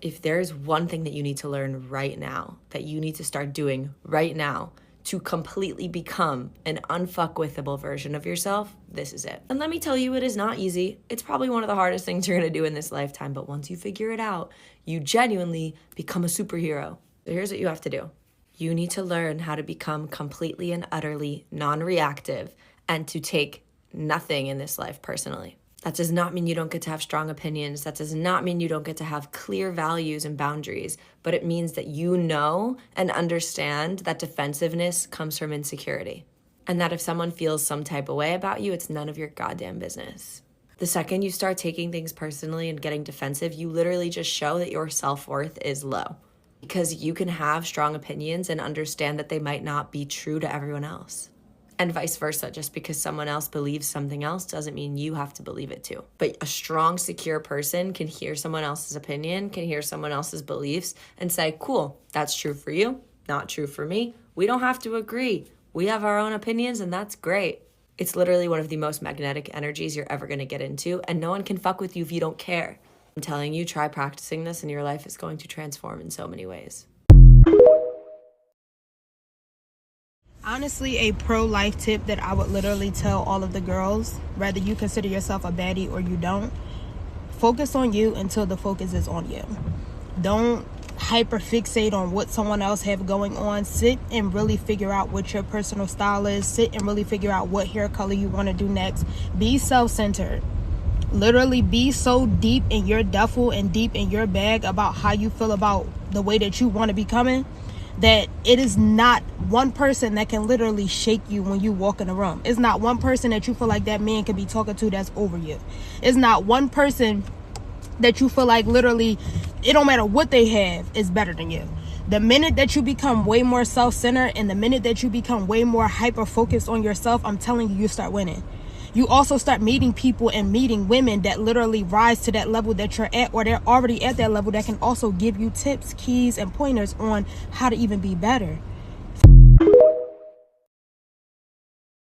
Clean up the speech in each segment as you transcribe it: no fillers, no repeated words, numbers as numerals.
If there's one thing that you need to learn right now, that you need to start doing right now to completely become an unfuckwithable version of yourself, this is it. And let me tell you, it is not easy. It's probably one of the hardest things you're gonna do in this lifetime, but once you figure it out, you genuinely become a superhero. So here's what you have to do. You need to learn how to become completely and utterly non-reactive and to take nothing in this life personally. That does not mean you don't get to have strong opinions. That does not mean you don't get to have clear values and boundaries, but it means that you know and understand that defensiveness comes from insecurity. And that if someone feels some type of way about you, it's none of your goddamn business. The second you start taking things personally and getting defensive, you literally just show that your self-worth is low. Because you can have strong opinions and understand that they might not be true to everyone else. And vice versa, just because someone else believes something else doesn't mean you have to believe it too. But a strong, secure person can hear someone else's opinion, can hear someone else's beliefs and say, cool, that's true for you, not true for me. We don't have to agree. We have our own opinions and that's great. It's literally one of the most magnetic energies you're ever gonna get into, and no one can fuck with you if you don't care. I'm telling you, try practicing this and your life is going to transform in so many ways. Honestly, a pro-life tip that I would literally tell all of the girls, whether you consider yourself a baddie or you don't, focus on you until the focus is on you. Don't hyper fixate on what someone else have going on. Sit and really figure out what your personal style is. Sit and really figure out what hair color you want to do next. Be self-centered. Literally be so deep in your duffel and deep in your bag about how you feel about the way that you want to be coming, that it is not one person that can literally shake you when you walk in a room. It's not one person that you feel like that man can be talking to that's over you. It's not one person that you feel like literally it don't matter what they have is better than you. The minute that you become way more self-centered and the minute that you become way more hyper-focused on yourself, I'm telling you, you start winning. You also start meeting people and meeting women that literally rise to that level that you're at, or they're already at that level, that can also give you tips, keys, and pointers on how to even be better.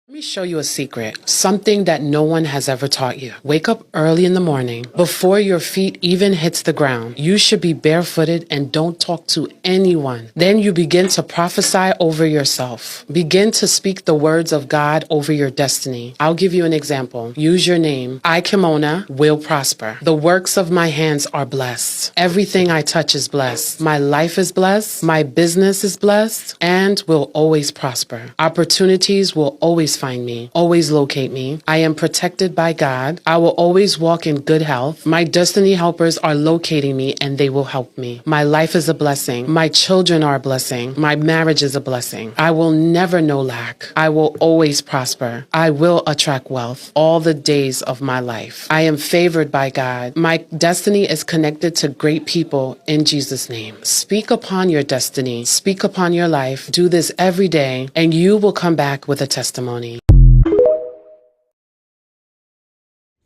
Let me show you a secret, something that no one has ever taught you. Wake up early in the morning. Before your feet even hits the ground, you should be barefooted and don't talk to anyone. Then you begin to prophesy over yourself. Begin to speak the words of God over your destiny. I'll give you an example. Use your name. I, Kimona, will prosper. The works of my hands are blessed. Everything I touch is blessed. My life is blessed. My business is blessed and will always prosper. Opportunities will always find me, always locate me. I am protected by God. I will always walk in good health. My destiny helpers are locating me and they will help me. My life is a blessing. My children are a blessing. My marriage is a blessing. I will never know lack. I will always prosper. I will attract wealth all the days of my life. I am favored by God. My destiny is connected to great people in Jesus' name. Speak upon your destiny. Speak upon your life. Do this every day and you will come back with a testimony.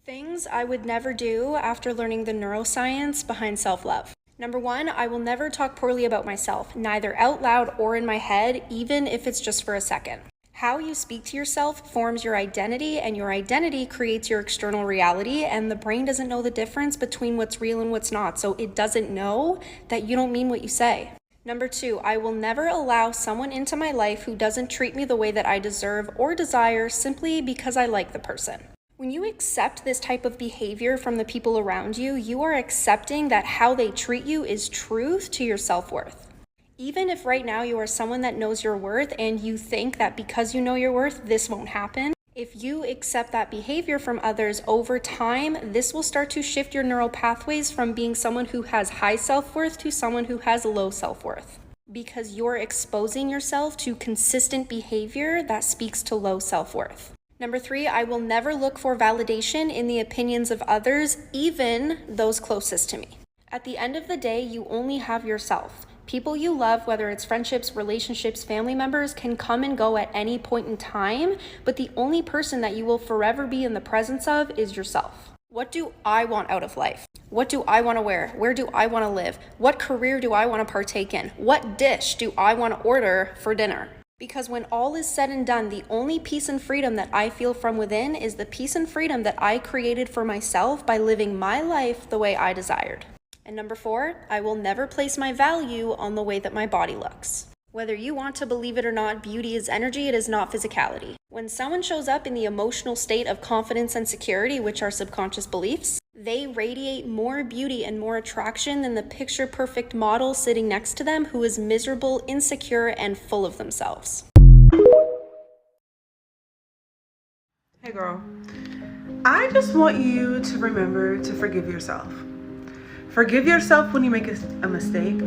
Things I would never do after learning the neuroscience behind self-love. Number one, I will never talk poorly about myself, neither out loud or in my head, even if it's just for a second. How you speak to yourself forms your identity, and your identity creates your external reality, and the brain doesn't know the difference between what's real and what's not, so it doesn't know that you don't mean what you say. Number two, I will never allow someone into my life who doesn't treat me the way that I deserve or desire simply because I like the person. When you accept this type of behavior from the people around you, you are accepting that how they treat you is truth to your self-worth. Even if right now you are someone that knows your worth and you think that because you know your worth, this won't happen, if you accept that behavior from others over time, this will start to shift your neural pathways from being someone who has high self-worth to someone who has low self-worth. Because you're exposing yourself to consistent behavior that speaks to low self-worth. Number three, I will never look for validation in the opinions of others, even those closest to me. At the end of the day, you only have yourself. People you love, whether it's friendships, relationships, family members, can come and go at any point in time, but the only person that you will forever be in the presence of is yourself. What do I want out of life? What do I want to wear? Where do I want to live? What career do I want to partake in? What dish do I want to order for dinner? Because when all is said and done, the only peace and freedom that I feel from within is the peace and freedom that I created for myself by living my life the way I desired. And number 4, I will never place my value on the way that my body looks. Whether you want to believe it or not, beauty is energy, it is not physicality. When someone shows up in the emotional state of confidence and security, which are subconscious beliefs, they radiate more beauty and more attraction than the picture-perfect model sitting next to them who is miserable, insecure, and full of themselves. Hey girl, I just want you to remember to forgive yourself. Forgive yourself when you make a mistake.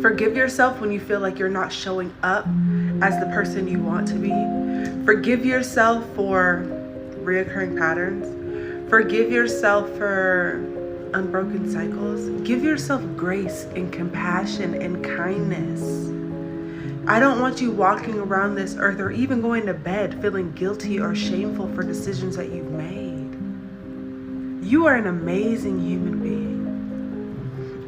Forgive yourself when you feel like you're not showing up as the person you want to be. Forgive yourself for reoccurring patterns. Forgive yourself for unbroken cycles. Give yourself grace and compassion and kindness. I don't want you walking around this earth or even going to bed feeling guilty or shameful for decisions that you've made. You are an amazing human being.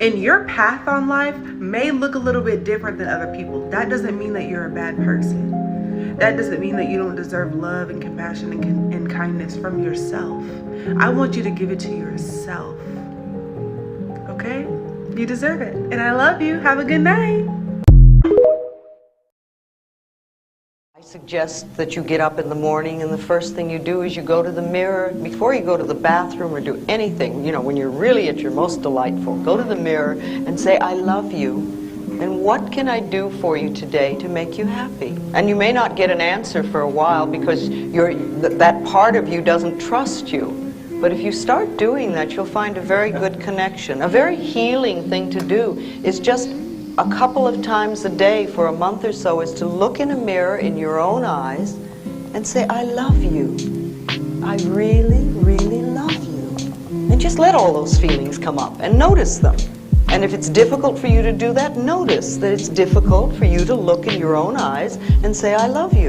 And your path on life may look a little bit different than other people. That doesn't mean that you're a bad person. That doesn't mean that you don't deserve love and compassion and kindness from yourself. I want you to give it to yourself. Okay? You deserve it. And I love you. Have a good night. I suggest that you get up in the morning and the first thing you do is you go to the mirror. Before you go to the bathroom or do anything, when you're really at your most delightful, go to the mirror and say, I love you. And what can I do for you today to make you happy? And you may not get an answer for a while because that part of you doesn't trust you. But if you start doing that, you'll find a very good connection. A very healing thing to do is just a couple of times a day for a month or so is to look in a mirror in your own eyes and say, I love you. I really, really love you. And just let all those feelings come up and notice them. And if it's difficult for you to do that, notice that it's difficult for you to look in your own eyes and say, I love you.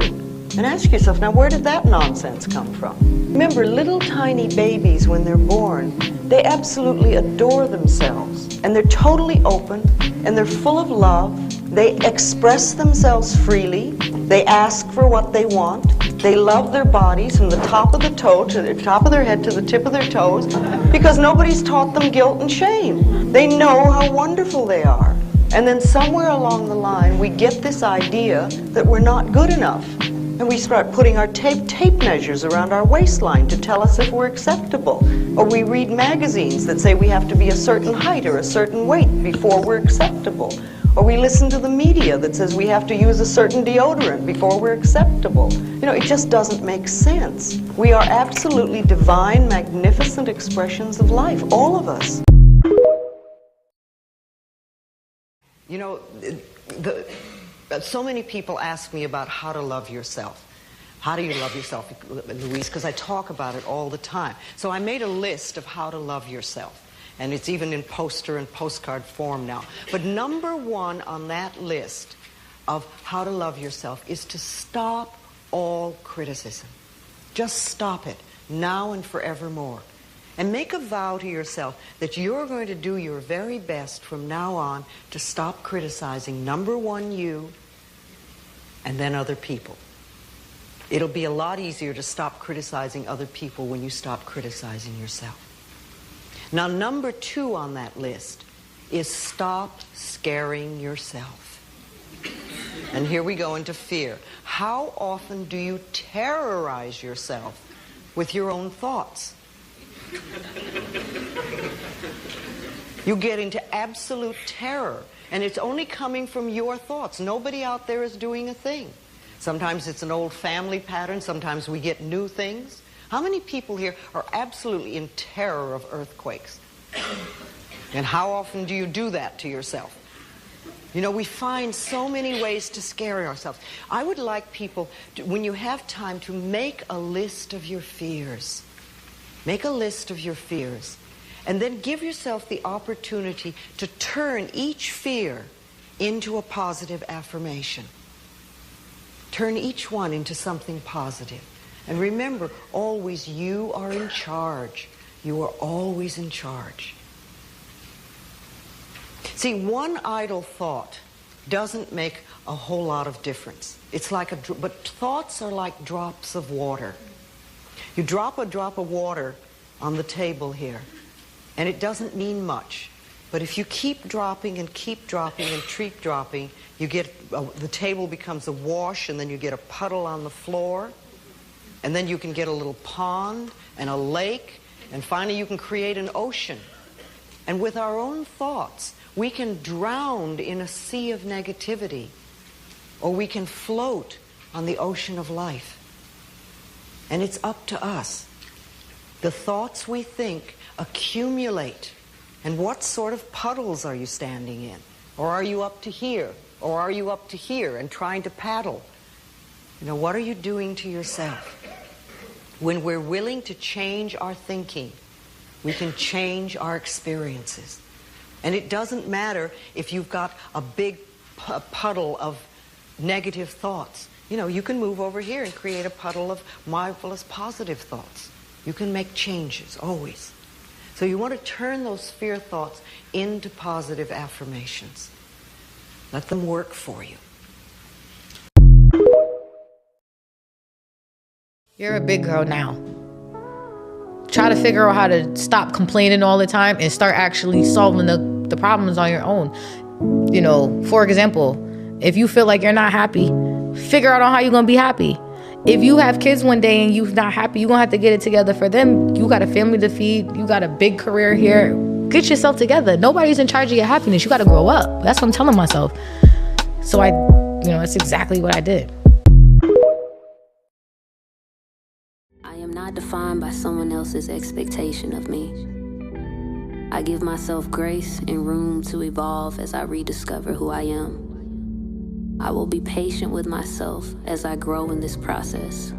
And ask yourself, now where did that nonsense come from? Remember, little tiny babies, when they're born, they absolutely adore themselves. And they're totally open, and they're full of love. They express themselves freely. They ask for what they want. They love their bodies from the top of the toe to the top of their head to the tip of their toes because nobody's taught them guilt and shame. They know how wonderful they are. And then somewhere along the line, we get this idea that we're not good enough. And we start putting our tape measures around our waistline to tell us if we're acceptable. Or we read magazines that say we have to be a certain height or a certain weight before we're acceptable. Or we listen to the media that says we have to use a certain deodorant before we're acceptable. It just doesn't make sense. We are absolutely divine, magnificent expressions of life, all of us. So many people ask me about how to love yourself. How do you love yourself, Louise? Because I talk about it all the time. So I made a list of how to love yourself. And it's even in poster and postcard form now. But number 1 on that list of how to love yourself is to stop all criticism. Just stop it, now and forevermore. And make a vow to yourself that you're going to do your very best from now on to stop criticizing, number 1, you, and then other people. It'll be a lot easier to stop criticizing other people when you stop criticizing yourself. Now, number 2 on that list is stop scaring yourself. And here we go into fear. How often do you terrorize yourself with your own thoughts? You get into absolute terror, and it's only coming from your thoughts. Nobody out there is doing a thing. Sometimes it's an old family pattern. Sometimes we get new things. How many people here are absolutely in terror of earthquakes? And how often do you do that to yourself? We find so many ways to scare ourselves. I would like people, when you have time, to make a list of your fears. Make a list of your fears. And then give yourself the opportunity to turn each fear into a positive affirmation. Turn each one into something positive. And remember, always you are in charge. You are always in charge. See, one idle thought doesn't make a whole lot of difference. It's like but thoughts are like drops of water. You drop a drop of water on the table here, and it doesn't mean much. But if you keep dropping and keep dropping and keep dropping, you get the table becomes a wash, and then you get a puddle on the floor, and then you can get a little pond and a lake, and finally you can create an ocean. And with our own thoughts, we can drown in a sea of negativity, or we can float on the ocean of life. And it's up to us. The thoughts we think accumulate. And what sort of puddles are you standing in? Or are you up to here? Or are you up to here and trying to paddle? You know, what are you doing to yourself? When we're willing to change our thinking, we can change our experiences. And it doesn't matter if you've got a big puddle of negative thoughts. You know, you can move over here and create a puddle of marvelous positive thoughts. You can make changes, always. So you want to turn those fear thoughts into positive affirmations. Let them work for you. You're a big girl now. Try to figure out how to stop complaining all the time and start actually solving the problems on your own. You know, for example, if you feel like you're not happy, figure out on how you're going to be happy. If you have kids one day and you're not happy, you're going to have to get it together for them. You got a family to feed. You got a big career here. Get yourself together. Nobody's in charge of your happiness. You got to grow up. That's what I'm telling myself. So that's exactly what I did. I am not defined by someone else's expectation of me. I give myself grace and room to evolve as I rediscover who I am. I will be patient with myself as I grow in this process.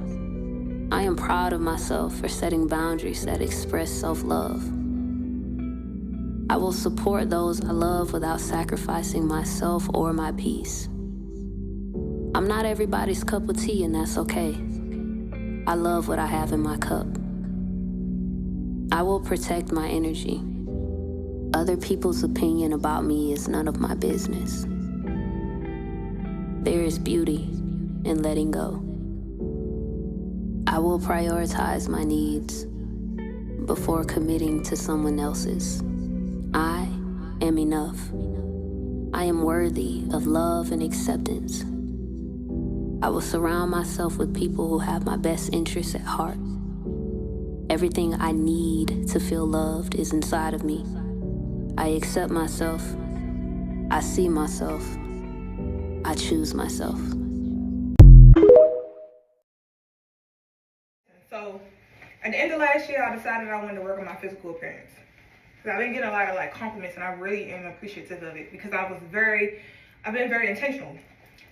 I am proud of myself for setting boundaries that express self-love. I will support those I love without sacrificing myself or my peace. I'm not everybody's cup of tea, and that's okay. I love what I have in my cup. I will protect my energy. Other people's opinion about me is none of my business. There is beauty in letting go. I will prioritize my needs before committing to someone else's. I am enough. I am worthy of love and acceptance. I will surround myself with people who have my best interests at heart. Everything I need to feel loved is inside of me. I accept myself. I see myself. I choose myself. So, at the end of last year, I decided I wanted to work on my physical appearance. Because I've been getting a lot of compliments, and I really am appreciative of it because I've been very intentional.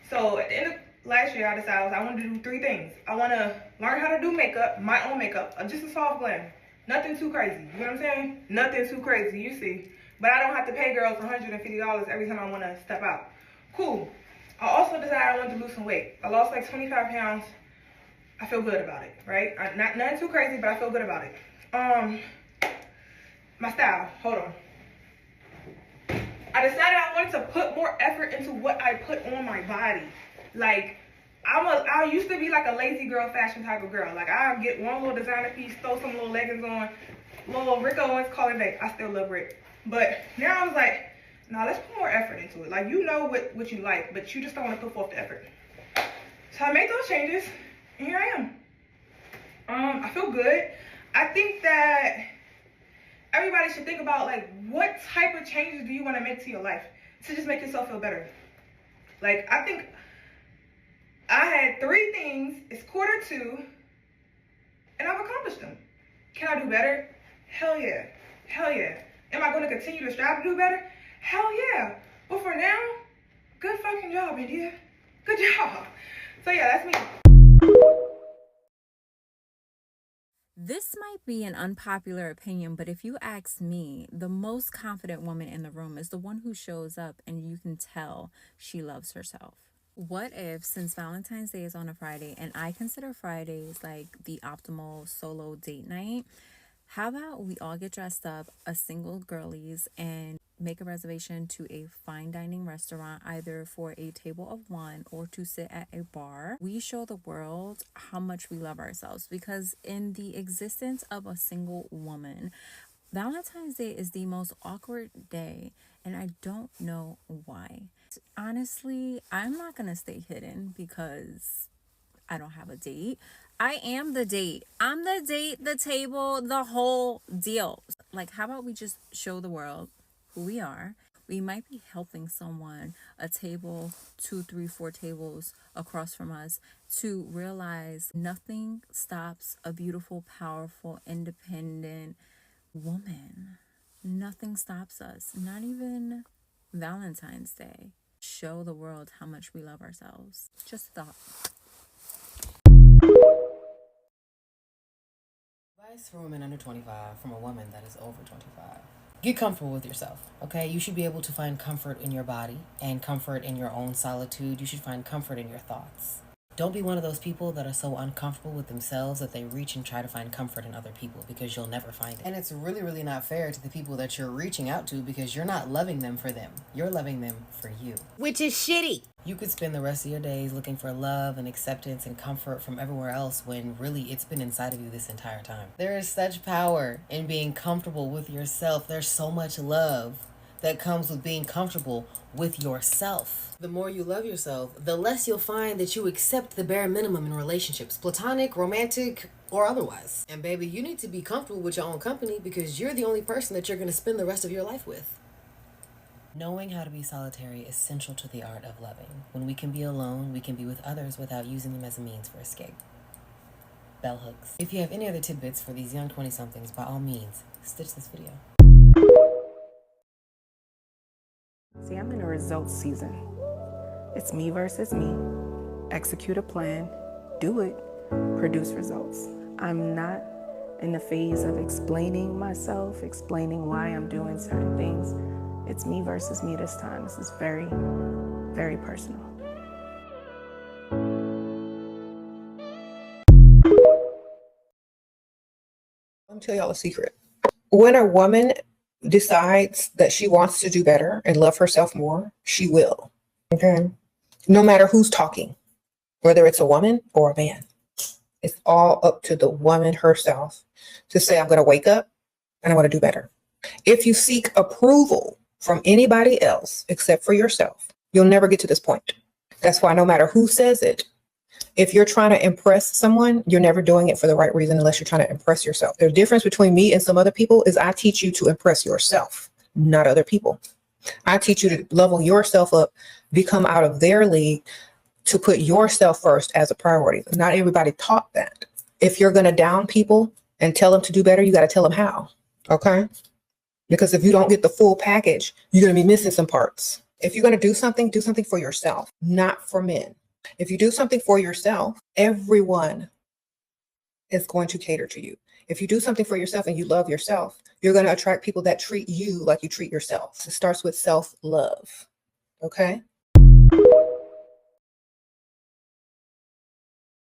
So, at the end of last year, I decided I wanted to do 3 things. I want to learn how to do makeup, my own makeup, just a soft glam. Nothing too crazy. You know what I'm saying? Nothing too crazy, you see. But I don't have to pay girls $150 every time I want to step out. Cool. I also decided I wanted to lose some weight. I lost 25 pounds. I feel good about it, right? Nothing too crazy, but I feel good about it. My style, hold on. I decided I wanted to put more effort into what I put on my body. I used to be a lazy girl fashion type of girl. I'll get one little designer piece, throw some little leggings on, little Rick Owens, call it a day. I still love Rick. But now I was like, nah, let's put more effort into it. You know what you like, but you just don't want to put forth the effort. So I made those changes, and here I am. I feel good. I think that everybody should think about what type of changes do you want to make to your life to just make yourself feel better. I think I had 3 things. It's Q2, and I've accomplished them. Can I do better? Hell yeah. Hell yeah. Am I going to continue to strive to do better? Hell yeah. But for now, good fucking job, India. Good job. So yeah, that's me. This might be an unpopular opinion, but if you ask me, the most confident woman in the room is the one who shows up and you can tell she loves herself. What if, since Valentine's Day is on a Friday, and I consider Fridays the optimal solo date night, how about we all get dressed up as single girlies and make a reservation to a fine dining restaurant, either for a table of 1 or to sit at a bar. We show the world how much we love ourselves, because in the existence of a single woman, Valentine's Day is the most awkward day, and I don't know why. Honestly, I'm not going to stay hidden because I don't have a date. I am the date. I'm the date, the table, the whole deal. Like, how about we just show the world who we are? We might be helping someone a table, 2, 3, 4 tables across from us to realize nothing stops a beautiful, powerful, independent woman. Nothing stops us, not even Valentine's Day. Show the world how much we love ourselves. Just a thought. Advice for women under 25 from a woman that is over 25. Get comfortable with yourself, okay? You should be able to find comfort in your body and comfort in your own solitude. You should find comfort in your thoughts. Don't be one of those people that are so uncomfortable with themselves that they reach and try to find comfort in other people, because you'll never find it. And it's really, really not fair to the people that you're reaching out to, because you're not loving them for them. You're loving them for you. Which is shitty. You could spend the rest of your days looking for love and acceptance and comfort from everywhere else when really it's been inside of you this entire time. There is such power in being comfortable with yourself. There's so much love that comes with being comfortable with yourself. The more you love yourself, the less you'll find that you accept the bare minimum in relationships, platonic, romantic, or otherwise. And baby, you need to be comfortable with your own company, because you're the only person that you're going to spend the rest of your life with. Knowing how to be solitary is essential to the art of loving. When we can be alone, we can be with others without using them as a means for escape. Bell hooks. If you have any other tidbits for these young 20-somethings, by all means, stitch this video. See, I'm in a results season. It's me versus me. Execute a plan, do it, produce results. I'm not in the phase of explaining myself, explaining why I'm doing certain things. It's me versus me this time. This is very, very personal. Let me tell y'all a secret. When a woman decides that she wants to do better and love herself more, she will. Okay? No matter who's talking, whether it's a woman or a man. It's all up to the woman herself to say, I'm going to wake up and I want to do better. If you seek approval from anybody else except for yourself, you'll never get to this point. That's why no matter who says it, if you're trying to impress someone, you're never doing it for the right reason unless you're trying to impress yourself. The difference between me and some other people is I teach you to impress yourself, not other people. I teach you to level yourself up, become out of their league, to put yourself first as a priority. Not everybody taught that. If you're going to down people and tell them to do better, you got to tell them how. Okay? Because if you don't get the full package, you're going to be missing some parts. If you're going to do something for yourself, not for men. If you do something for yourself, everyone is going to cater to you. If you do something for yourself and you love yourself, you're going to attract people that treat you like you treat yourself. It starts with self-love. Okay?